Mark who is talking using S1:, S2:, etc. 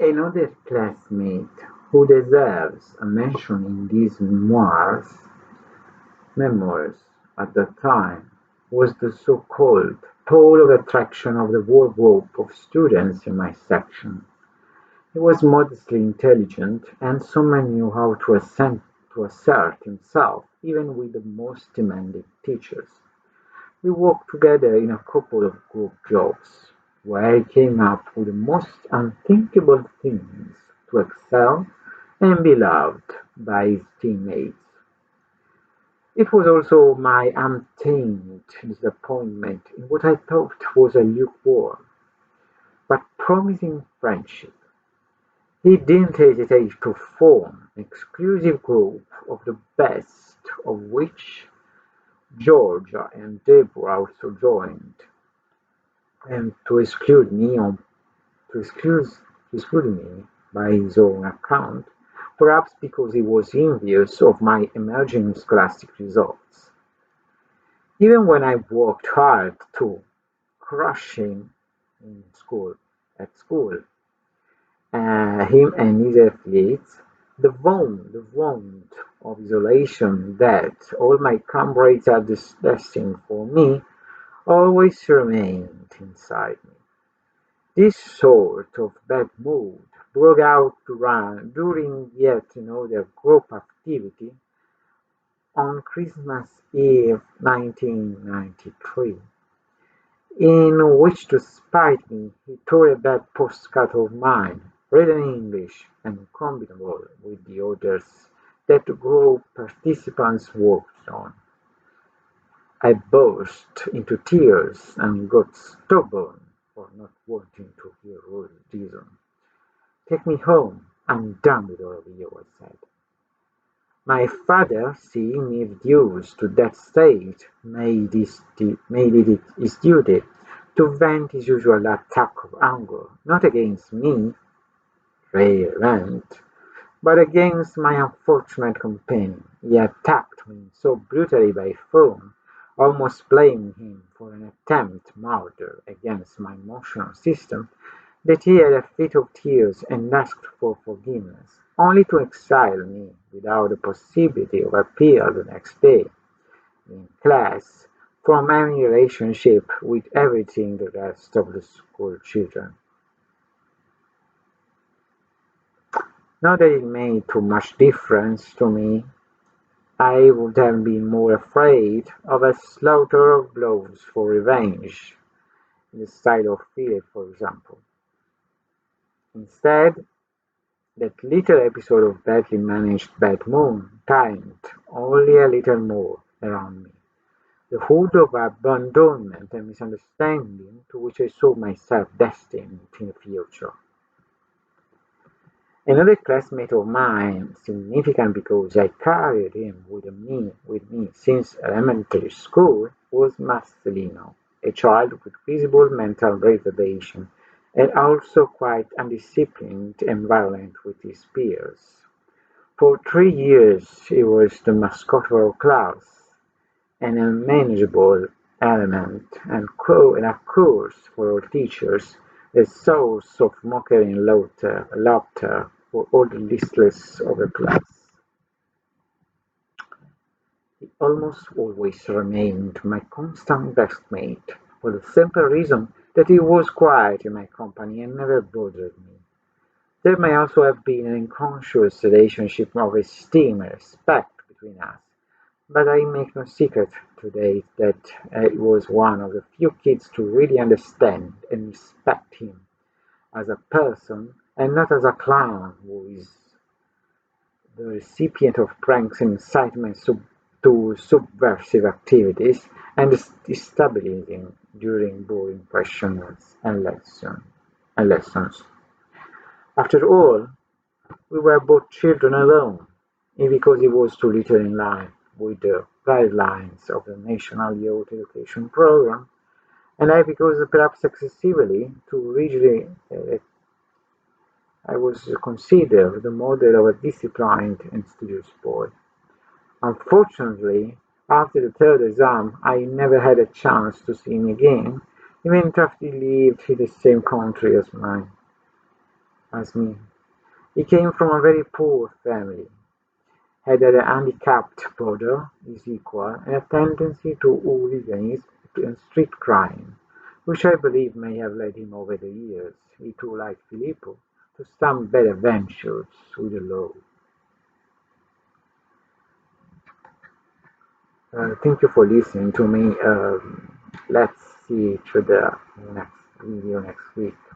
S1: Another classmate who deserves a mention in these memoirs at that time was the so-called pole of attraction of the whole group of students in my section. He was modestly intelligent, and someone knew how to assert himself even with the most demanding teachers. We worked together in a couple of group jobs, where he came up with the most unthinkable things to excel and be loved by his teammates. It was also my untamed disappointment in what I thought was a lukewarm but promising friendship. He didn't hesitate to form an exclusive group of the best, of which Georgia and Deborah also joined, and to exclude, to exclude me by his own account, perhaps because he was envious of my emerging scholastic results. Even when I worked hard to crush him in school, at school, him and his athletes, the wound of isolation that all my comrades had destined for me always remained inside me. This sort of bad mood broke out during yet another group activity on Christmas Eve 1993, in which, to spite me, he tore a bad postcard of mine, written in English and combinable with the others that the group participants worked on. I burst into tears and got stubborn for not wanting to hear reason. "Take me home. I'm done with all of you," I said. My father, seeing me reduced to that state, made it his duty to vent his usual attack of anger, not against me, rare event, but against my unfortunate companion. He attacked me so brutally by phone, almost blaming him for an attempted murder against my emotional system, that he had a fit of tears and asked for forgiveness, only to exile me without the possibility of appeal the next day, in class, from any relationship with everything the rest of the school children. Not that it made too much difference to me. I would have been more afraid of a slaughter of blows for revenge, in the style of Philip, for example. Instead, that little episode of badly managed bad moon timed only a little more around me. The hood of abandonment and misunderstanding to which I saw myself destined in the future. Another classmate of mine, significant because I carried him with me since elementary school, was Marcelino, a child with visible mental retardation and also quite undisciplined and violent with his peers. For 3 years he was the mascot of our class, an unmanageable element, and of course for our teachers, a source of mockery and laughter for all the listless of the class. He almost always remained my constant best-mate, for the simple reason that he was quiet in my company and never bothered me. There may also have been an unconscious relationship of esteem and respect between us, but I make no secret today that I was one of the few kids to really understand and respect him as a person and not as a clown who is the recipient of pranks and incitement to subversive activities and destabilizing during boring questions and lessons. After all, we were both children alone, and because he was too little in line with the guidelines of the National Youth Education Program, and I because perhaps excessively too rigidly I was considered the model of a disciplined and studious boy. Unfortunately, after the third exam I never had a chance to see him again, even after he lived in the same country as mine. as me. He came from a very poor family, had a handicapped brother, Ezekiel, and a tendency to hooliganism and street crime, which I believe may have led him over the years, he too like Filippo, to some better ventures with the law. Thank you for listening to me. Let's see each other in the next video next week.